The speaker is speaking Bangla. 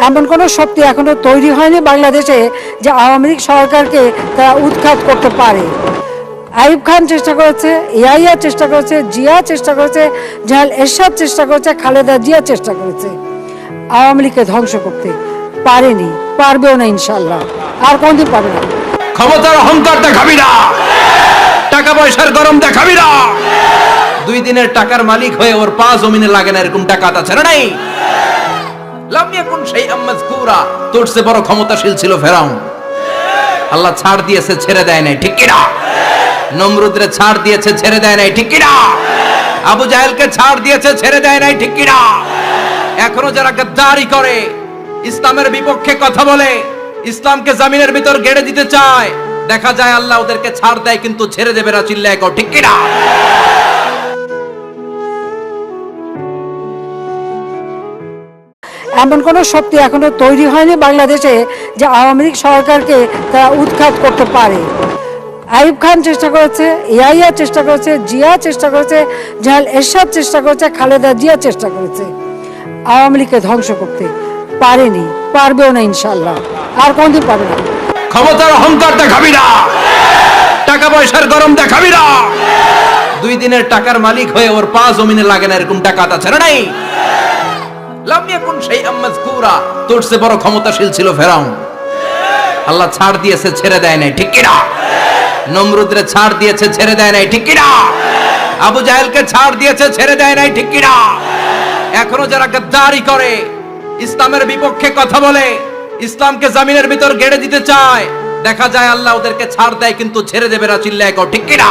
এমন কোনো শক্তি এখনো তৈরি হয়নি বাংলাদেশে যে আওয়ামী লীগ সরকারকে তারা উৎখাত করতে পারে। আইয়ুব খান চেষ্টা করেছে, ইয়াহিয়া চেষ্টা করেছে, জিয়া চেষ্টা করেছে, জাহাল এরশাদ চেষ্টা করেছে, খালেদা জিয়া চেষ্টা করেছে আওয়ামী লীগকে ধ্বংস করতে, পারেনি, পারবেও না ইনশাল্লাহ, আর কোনদিন পারবে না। ক্ষমতার অহংকার দেখাবি না, টাকা পয়সার গরম দেখাবি না। 2 দিনের টাকার মালিক হয়ে ওর পা জমিনে লাগে না এরকম টাকা তা ছেড়ে নাই। লাম ইয়াকুন শাইআম মাযকুরা, তোর চেয়ে বড় ক্ষমতাশীল ছিল ফেরাউন। আল্লাহ ছাড় দিয়েছে, ছেড়ে দেয় নাই, ঠিক কি না? নমরুদরে ছাড় দিয়েছে, ছেড়ে দেয় নাই, ঠিক কি না? আবু জাহেলকে ছাড় দিয়েছে, ছেড়ে দেয় নাই, ঠিক কি না? এখনো যারা গাদ্দারি করে, ইসলামের বিপক্ষে কথা বলে, ইসলামকে জমিনের ভিতর গেড়ে দিতে চায়, দেখা যায় আল্লাহ ওদেরকে ছাড় দেয় কিন্তু ছেড়ে দেবে না। চিল্লায় কও ঠিক কি না? এমন কোনো শক্তি এখনো তৈরি হয়নি বাংলাদেশে যে আওয়ামী লীগ সরকারকে তারা উৎখাত করতে পারে। আইয়ুব খান চেষ্টা করেছে, ইয়াহিয়া চেষ্টা করেছে, জিয়া চেষ্টা করেছে, জাহাল এরশাদ চেষ্টা করেছে, খালেদা জিয়া চেষ্টা করেছে আওয়ামী লীগকে ধ্বংস করতে, পারেনি, পারবেও না ইনশাল্লাহ, আর কোনদিন পারবে না। ক্ষমতার অহংকার দেখাবি না, টাকা পয়সার গরম দেখাবি না। 2 দিনের টাকার মালিক হয়ে ওর পা জমিনে লাগে না এরকম টাকা তা ছেড়ে নাই। লাম ইয়াকুন শাইআম মাযকুরা, তোর চেয়ে বড় ক্ষমতাশীল ছিল ফেরাউন। আল্লাহ ছাড় দিয়েছে, ছেড়ে দেয় নাই, ঠিক কি না? নমরুদরে ছাড় দিয়েছে, ছেড়ে দেয় নাই, ঠিক কি না? আবু জাহেলকে ছাড় দিয়েছে, ছেড়ে দেয় নাই, ঠিক কি না? এখনো যারা গাদ্দারি করে, ইসলামের বিপক্ষে কথা বলে, ইসলামকে জমিনের ভিতর গেড়ে দিতে চায়, দেখা যায় আল্লাহ ওদেরকে ছাড় দেয় কিন্তু ছেড়ে দেবে না। চিল্লায় কও ঠিক কি না?